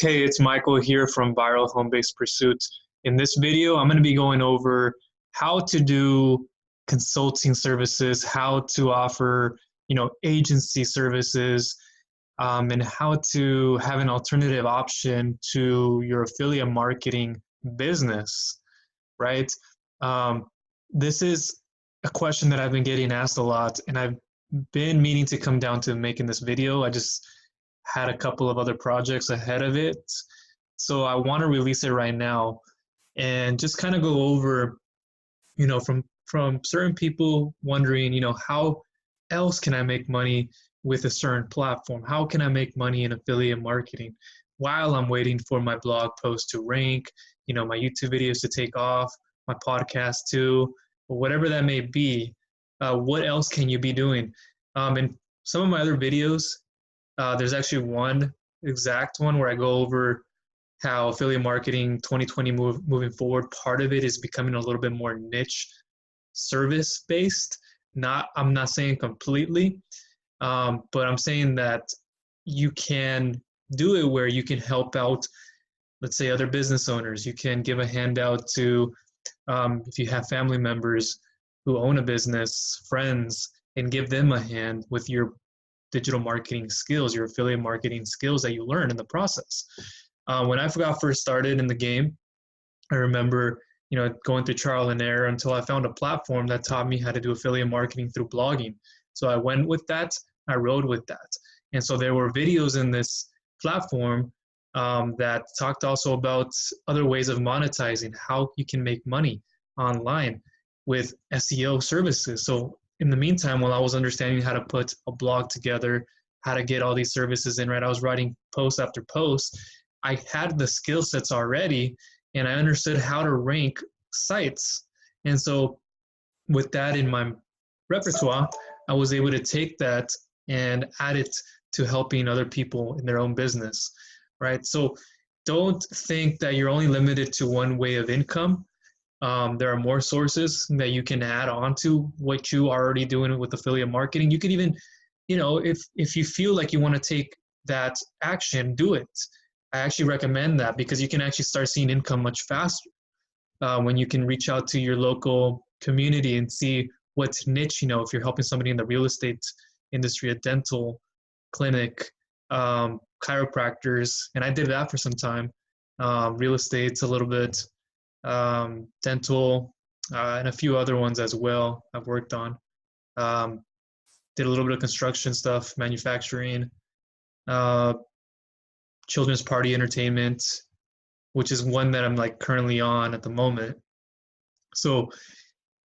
Hey, it's Michael here from Viral Home-Based Pursuits. In this video, I'm going to be going over how to do consulting services, how to offer, agency services, and how to have an alternative option to your affiliate marketing business, right? Um, this is a question that I've been getting asked a lot, and I've been meaning to come down to making this video. I just had a couple of other projects ahead of it. So I want to release it right now and just kind of go over, from certain people wondering, how else can I make money with a certain platform? How can I make money in affiliate marketing while I'm waiting for my blog post to rank, my YouTube videos to take off, my podcast too, or whatever that may be. What else can you be doing? And some of my other videos, there's actually one exact one where I go over how affiliate marketing 2020 moving forward, part of it is becoming a little bit more niche service based. I'm not saying completely, but I'm saying that you can do it where you can help out, let's say, other business owners. You can give a handout to, if you have family members who own a business, friends, and give them a hand with your digital marketing skills, your affiliate marketing skills that you learn in the process. When I got first started in the game, I remember, going through trial and error until I found a platform that taught me how to do affiliate marketing through blogging. So I went with that, I rode with that. And so there were videos in this platform that talked also about other ways of monetizing, how you can make money online with SEO services. So in the meantime, while I was understanding how to put a blog together, how to get all these services in, right, I was writing post after post. I had the skill sets already, and I understood how to rank sites. And so with that in my repertoire, I was able to take that and add it to helping other people in their own business, right? So don't think that you're only limited to one way of income. There are more sources that you can add on to what you are already doing with affiliate marketing. You could even, if you feel like you want to take that action, do it. I actually recommend that because you can actually start seeing income much faster when you can reach out to your local community and see what's niche, if you're helping somebody in the real estate industry, a dental clinic, chiropractors, and I did that for some time. Real estate's a little bit, dental, and a few other ones as well I've worked on. Did a little bit of construction stuff, manufacturing, children's party entertainment, which is one that I'm currently on at the moment. So,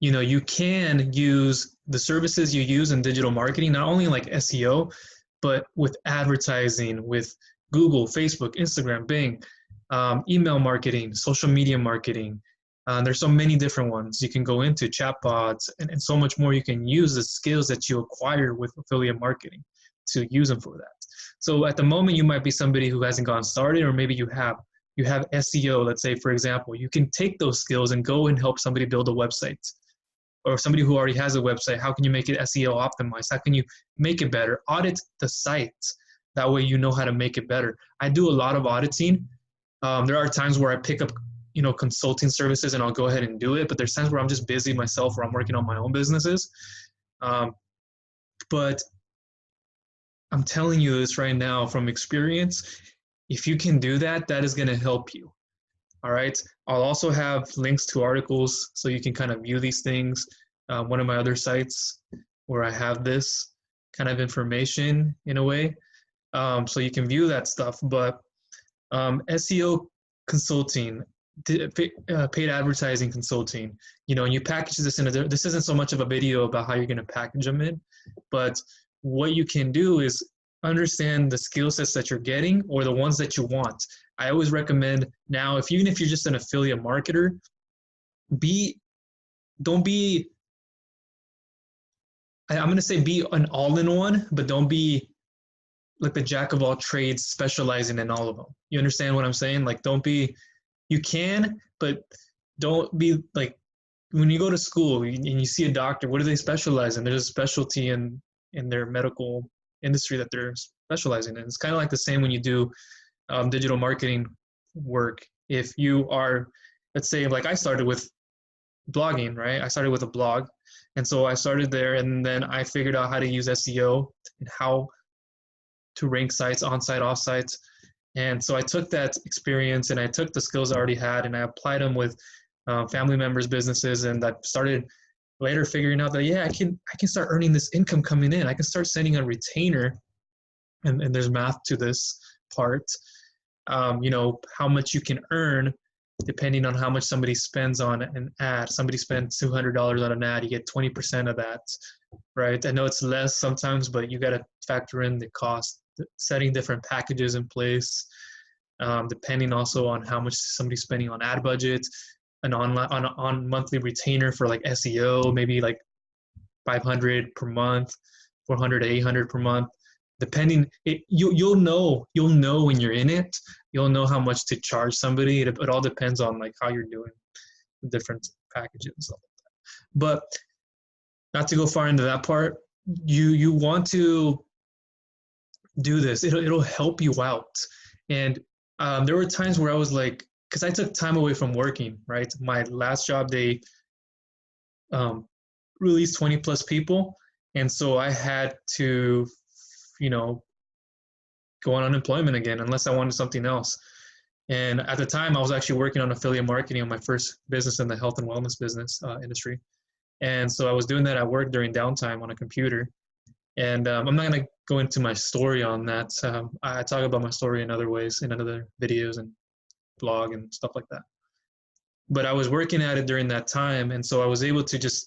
you can use the services you use in digital marketing, not only like SEO, but with advertising, with Google, Facebook, Instagram, Bing, email marketing, social media marketing. There's so many different ones you can go into, chatbots, and so much more. You can use the skills that you acquire with affiliate marketing to use them for that. So at the moment, you might be somebody who hasn't gotten started, or maybe you have SEO, let's say, for example. You can take those skills and go and help somebody build a website, or somebody who already has a website. How can you make it SEO optimized? How can you make it better? Audit the site. That way you know how to make it better. I do a lot of auditing. There are times where I pick up, consulting services and I'll go ahead and do it. But there's times where I'm just busy myself, or I'm working on my own businesses. But I'm telling you this right now from experience. If you can do that, that is going to help you. All right. I'll also have links to articles so you can kind of view these things. One of my other sites where I have this kind of information in a way. So you can view that stuff. But SEO consulting, paid advertising consulting, and you package this in this isn't so much of a video about how you're going to package them in, but what you can do is understand the skill sets that you're getting or the ones that you want. I always recommend now, even if you're just an affiliate marketer, don't be, I'm going to say be an all-in-one, but don't be like the jack of all trades specializing in all of them. You understand what I'm saying? Don't be, you can, but don't be like, when you go to school and you see a doctor, what do they specialize in? There's a specialty in their medical industry that they're specializing in. It's kind of like the same when you do digital marketing work. If you are, let's say, like I started with blogging, right? I started with a blog. And so I started there, and then I figured out how to use SEO and how to rank sites, on-site, off-site. And so I took that experience and I took the skills I already had and I applied them with family members' businesses. And I started later figuring out that, yeah, I can start earning this income coming in. I can start sending a retainer, and there's math to this part. You know, how much you can earn depending on how much somebody spends on an ad. Somebody spends $200 on an ad, you get 20% of that, right? I know it's less sometimes, but you got to factor in the cost, setting different packages in place, depending also on how much somebody's spending on ad budget, an online on monthly retainer for like SEO, maybe like 500 per month, 400 to 800 per month. Depending, you'll know when you're in it. You'll know how much to charge somebody. It all depends on like how you're doing the different packages and stuff like that. But not to go far into that part, you want to do this. It'll help you out. And there were times where I was like, because I took time away from working, right? My last job, they released 20 plus people. And so I had to, you know, go on unemployment again unless I wanted something else. And at the time, I was actually working on affiliate marketing on my first business in the health and wellness business industry. And so I was doing that at work during downtime on a computer. And I'm not going to go into my story on that. I talk about my story in other ways, in other videos and blog and stuff like that. But I was working at it during that time. And so I was able to just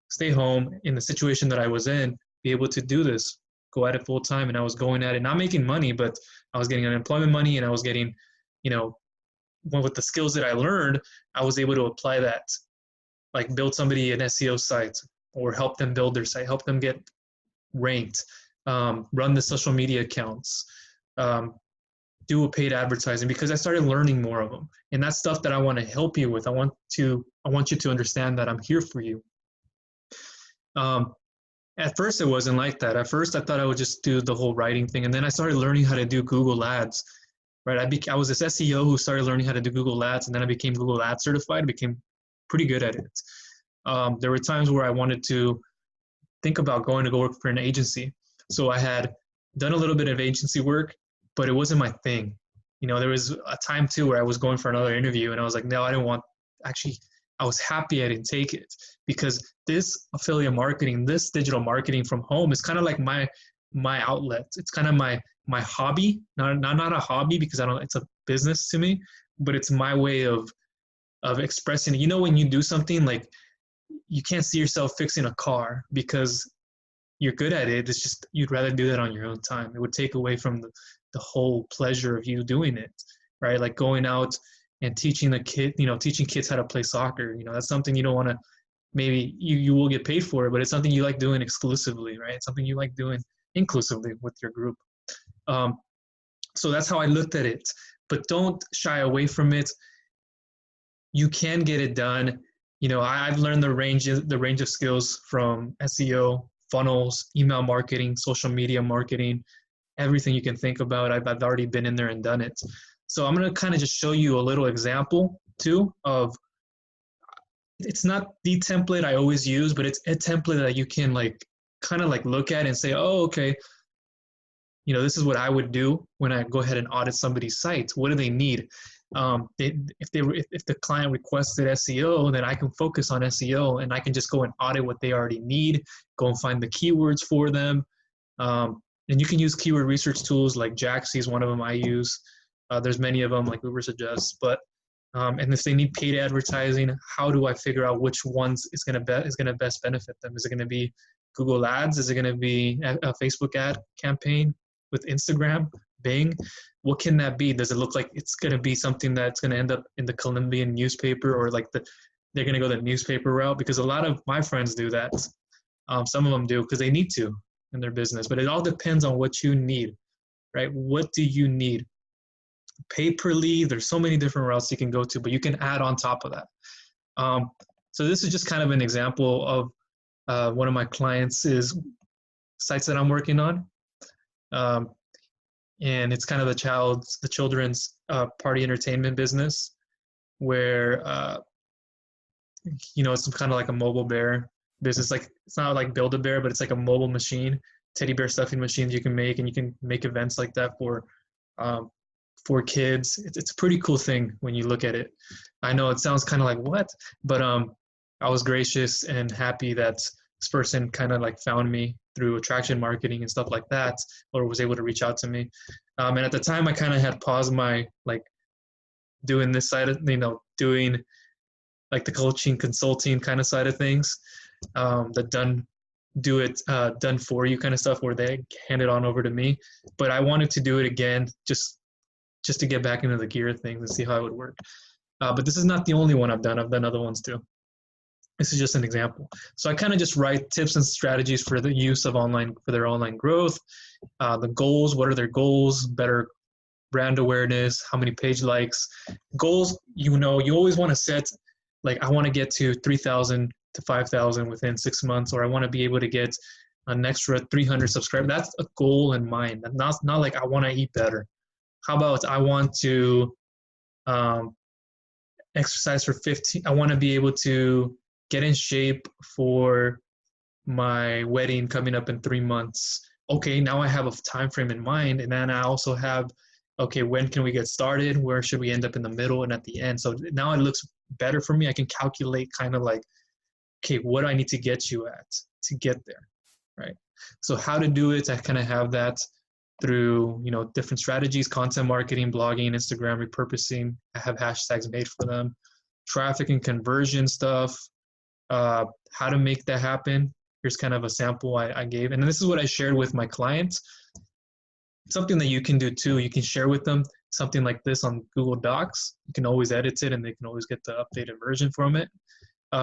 stay home in the situation that I was in, be able to do this, go at it full time. And I was going at it, not making money, but I was getting unemployment money, and I was getting, you know, with the skills that I learned, I was able to apply that, like build somebody an SEO site or help them build their site, help them get ranked, run the social media accounts, do a paid advertising, because I started learning more of them. And that's stuff that I want to help you with. I want you to understand that I'm here for you. At first, it wasn't like that. At first, I thought I would just do the whole writing thing. And then I started learning how to do Google Ads, right? I was this SEO who started learning how to do Google Ads, and then I became Google Ads certified, became pretty good at it. There were times where I wanted to think about going to go work for an agency. So I had done a little bit of agency work, but it wasn't my thing. You know, there was a time too where I was going for another interview and I was like, no, I didn't want, actually, I was happy I didn't take it, because this affiliate marketing, this digital marketing from home is kind of like my outlet. It's kind of my hobby, not a hobby because it's a business to me, but it's my way of expressing it. You know, when you do something like, you can't see yourself fixing a car because you're good at it. It's just, you'd rather do that on your own time. It would take away from the whole pleasure of you doing it, right? Like going out and teaching teaching kids how to play soccer. You know, that's something you don't want to, maybe you will get paid for it, but it's something you like doing exclusively, right? It's something you like doing inclusively with your group. So that's how I looked at it, but don't shy away from it. You can get it done. You know, I've learned the range of skills from SEO, funnels, email marketing, social media marketing, everything you can think about. I've already been in there and done it. So I'm going to kind of just show you a little example too of, it's not the template I always use, but it's a template that you can like kind of like look at and say, oh, okay, you know, this is what I would do when I go ahead and audit somebody's site. What do they need? If the client requested SEO, then I can focus on SEO and I can just go and audit what they already need, go and find the keywords for them. And you can use keyword research tools like Jaxi is one of them I use. There's many of them like Ubersuggest, but and if they need paid advertising, how do I figure out which ones is going to best benefit them? Is it going to be Google Ads? Is it going to be a Facebook ad campaign with Instagram, Bing? What can that be? Does it look like it's going to be something that's going to end up in the Colombian newspaper, or like they're going to go the newspaper route? Because a lot of my friends do that. Some of them do because they need to in their business, but it all depends on what you need, right? What do you need? Pay per lead. There's so many different routes you can go to, but you can add on top of that. So this is just kind of an example of one of my clients' sites that I'm working on. and it's kind of the children's party entertainment business, where it's kind of like a mobile bear business. Like, it's not like Build-A-Bear, but it's like a mobile machine, teddy bear stuffing machines you can make, and you can make events like that for kids. It's a pretty cool thing when you look at it. I know it sounds kind of like what, but I was gracious and happy that this person kind of like found me through attraction marketing and stuff like that, or was able to reach out to me. And at the time, I kind of had paused my like doing this side of, doing like the coaching, consulting kind of side of things, the done for you kind of stuff, where they hand it on over to me. But I wanted to do it again, just to get back into the gear of things and see how it would work. But this is not the only one I've done. I've done other ones too. This is just an example. So I kind of just write tips and strategies for the use of for their online growth, the goals, what are their goals, better brand awareness, how many page likes. Goals, you always want to set, like, I want to get to 3,000 to 5,000 within 6 months, or I want to be able to get an extra 300 subscribers. That's a goal in mind. Not like I want to eat better. How about I want to exercise for 15, I want to be able to get in shape for my wedding coming up in 3 months. Okay, now I have a time frame in mind, and then I also have, okay, when can we get started? Where should we end up in the middle and at the end? So now it looks better for me. I can calculate kind of like, okay, what do I need to get you at to get there, right? So how to do it, I kind of have that through, different strategies, content marketing, blogging, Instagram, repurposing. I have hashtags made for them, traffic and conversion stuff, how to make that happen. Here's kind of a sample I gave. And this is what I shared with my clients. Something that you can do too, you can share with them something like this on Google Docs. You can always edit it, and they can always get the updated version from it.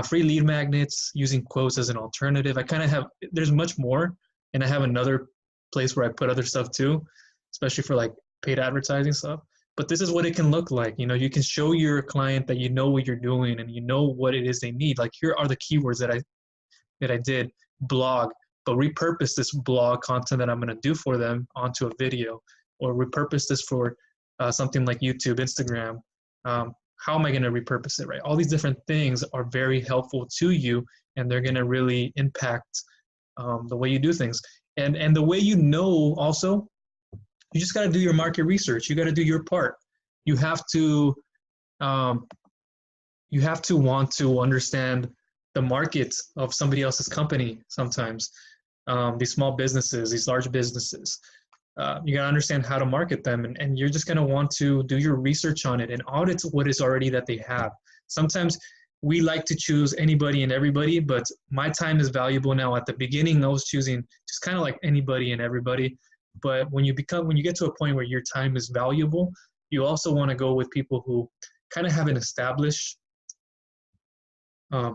Free lead magnets, using quotes as an alternative. I kind of have, there's much more, and I have another place where I put other stuff too, especially for like paid advertising stuff. But this is what it can look like. You can show your client that you know what you're doing and you know what it is they need. Like, here are the keywords that I did. Blog, but repurpose this blog content that I'm going to do for them onto a video, or repurpose this for something like YouTube, Instagram. How am I going to repurpose it, right? All these different things are very helpful to you, and they're going to really impact the way you do things. And the way also, you just got to do your market research. You got to do your part. You have to want to understand the market of somebody else's company sometimes. These small businesses, these large businesses. You got to understand how to market them, and you're just going to want to do your research on it and audit what is already that they have. Sometimes we like to choose anybody and everybody, but my time is valuable now. At the beginning, I was choosing just kind of like anybody and everybody. But when you get to a point where your time is valuable, you also want to go with people who kind of have an established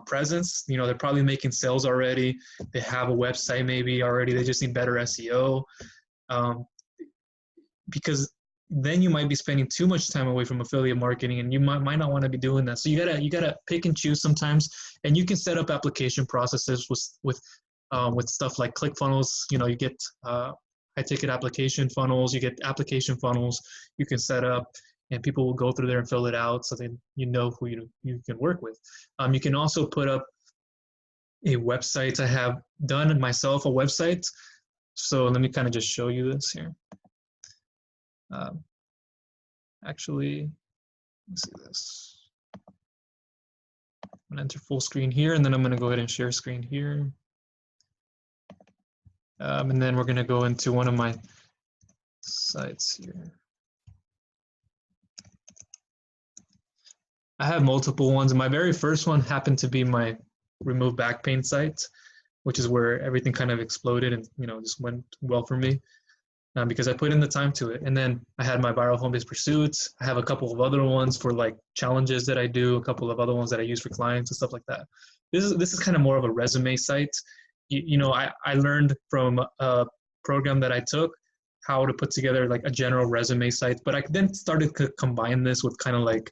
presence. They're probably making sales already. They have a website maybe already. They just need better SEO. Because then you might be spending too much time away from affiliate marketing, and you might not want to be doing that. So you gotta pick and choose sometimes, and you can set up application processes with stuff like ClickFunnels. You get high ticket application funnels. You get application funnels you can set up, and people will go through there and fill it out, so then you know who you can work with. You can also put up a website. I have done myself a website. So let me kind of just show you this here. Actually, let's see this. I'm going to enter full screen here, and then I'm going to go ahead and share screen here. And then we're going to go into one of my sites here. I have multiple ones. My very first one happened to be my remove back pain site, which is where everything kind of exploded and just went well for me. Because I put in the time to it. And then I had my viral home-based pursuits. I have a couple of other ones for like challenges that I do, a couple of other ones that I use for clients and stuff like that. This is kind of more of a resume site. I learned from a program that I took how to put together like a general resume site, but I then started to combine this with kind of like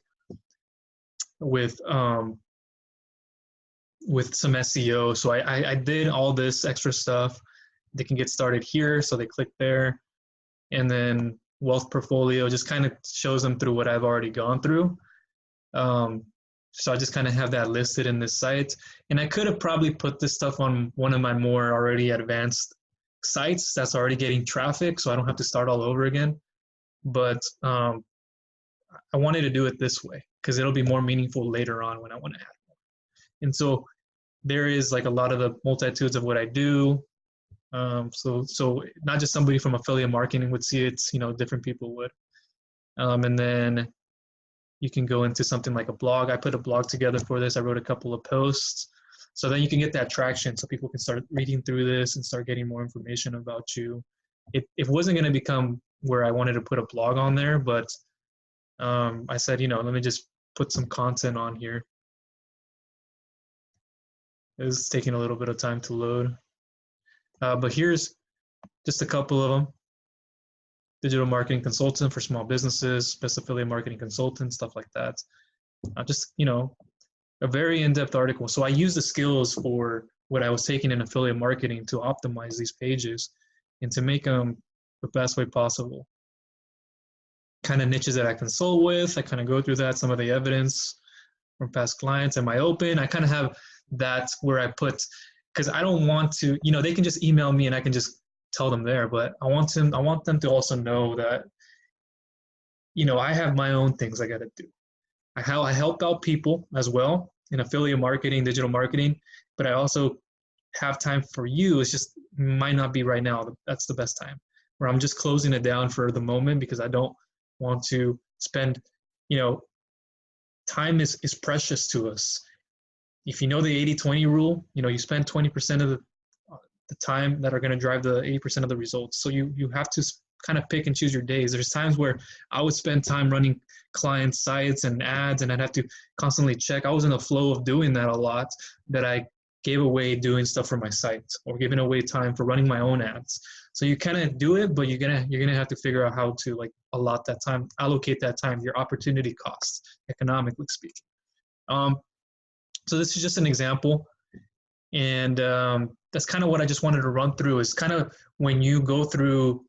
with some SEO. So I did all this extra stuff. They can get started here, so they click there. And then wealth portfolio, just kind of shows them through what I've already gone through. So I just kind of have that listed in this site. And I could have probably put this stuff on one of my more already advanced sites that's already getting traffic, so I don't have to start all over again. But I wanted to do it this way because it'll be more meaningful later on when I want to add more. And so there is like a lot of the multitudes of what I do. So not just somebody from affiliate marketing would see it, different people would. And then you can go into something like a blog. I put a blog together for this. I wrote a couple of posts. So then you can get that traction so people can start reading through this and start getting more information about you. It wasn't going to become where I wanted to put a blog on there, but I said, let me just put some content on here. It's taking a little bit of time to load. But here's just a couple of them. Digital marketing consultant for small businesses, best affiliate marketing consultant, stuff like that. Just, a very in-depth article. So I use the skills for what I was taking in affiliate marketing to optimize these pages and to make them the best way possible. Kind of niches that I consult with, I kind of go through that, some of the evidence from past clients. Am I open? I kind of have that where I put, because I don't want to, they can just email me and I can just tell them there, but I want them to also know that, I have my own things I got to do. I help out people as well in affiliate marketing, digital marketing, but I also have time for you. It's just might not be right now. That's the best time where I'm just closing it down for the moment because I don't want to spend, time is precious to us. If you know the 80-20 rule, you spend 20% of the time that are going to drive the 80% of the results. So you have to kind of pick and choose your days. There's times where I would spend time running client sites and ads, and I'd have to constantly check. I was in a flow of doing that a lot, that I gave away doing stuff for my site or giving away time for running my own ads. So you kind of do it, but you're gonna have to figure out how to allot that time, allocate that time, your opportunity costs, economically speaking. So this is just an example, and that's kind of what I just wanted to run through. Is kind of when you go through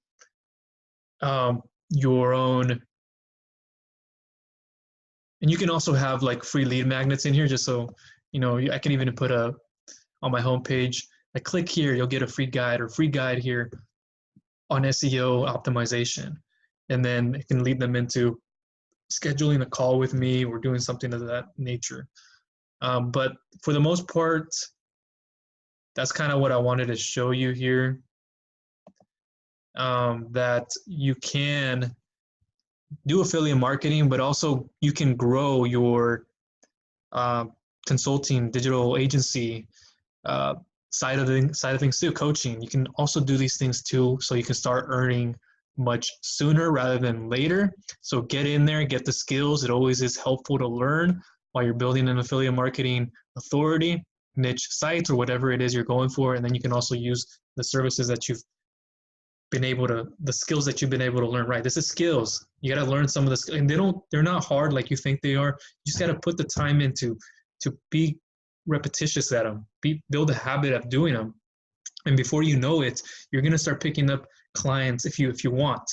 your own, and you can also have free lead magnets in here, just so I can even put on my homepage, click here, you'll get a free guide or free guide here on SEO optimization, and then it can lead them into scheduling a call with me or doing something of that nature. But for the most part, that's kind of what I wanted to show you here. That you can do affiliate marketing, but also you can grow your consulting digital agency side of things too, coaching. You can also do these things too, so you can start earning much sooner rather than later. So get in there, get the skills. It always is helpful to learn while you're building an affiliate marketing authority, niche sites, or whatever it is you're going for. And then you can also use the services that you've been able to, the skills that you've been able to learn, right? This is skills. You got to learn some of the skills, and they're not hard like you think they are. You just got to put the time into to be repetitious at them, build a habit of doing them. And before you know it, you're going to start picking up clients if you want,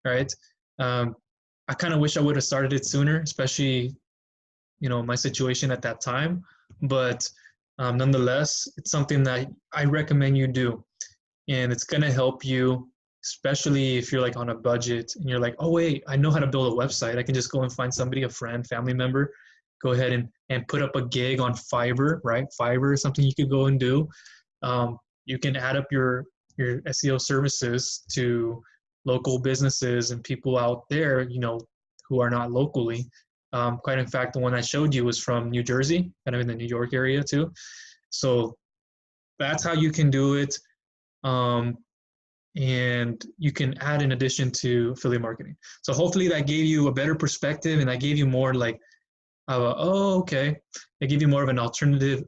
right? I kind of wish I would have started it sooner, especially, my situation at that time. But nonetheless, it's something that I recommend you do. And it's going to help you, especially if you're on a budget and you're oh, wait, I know how to build a website. I can just go and find somebody, a friend, family member, go ahead and put up a gig on Fiverr, right? Fiverr is something you could go and do. You can add up your SEO services to local businesses and people out there, who are not locally. Quite in fact, the one I showed you was from New Jersey, kind of in the New York area too. So that's how you can do it. And you can add in addition to affiliate marketing. So hopefully that gave you a better perspective, and I gave you more okay. I give you more of an alternative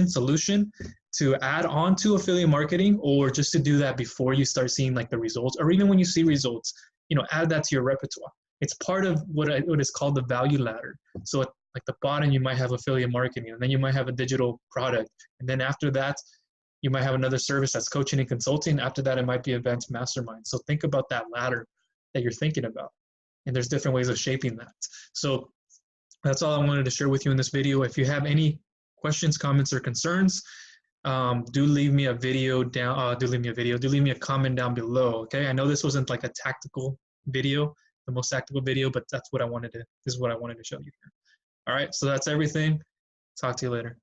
solution to add on to affiliate marketing, or just to do that before you start seeing the results, or even when you see results, add that to your repertoire. It's part of what is called the value ladder. So at the bottom, you might have affiliate marketing, and then you might have a digital product. And then after that, you might have another service that's coaching and consulting. After that, it might be events mastermind. So think about that ladder. that you're thinking about. And there's different ways of shaping that. So that's all I wanted to share with you in this video. If you have any questions, comments, or concerns, do leave me a comment down below. Okay, I know this wasn't like a tactical video, the most tactical video, but this is what I wanted to show you here. All right, so that's everything. Talk to you later.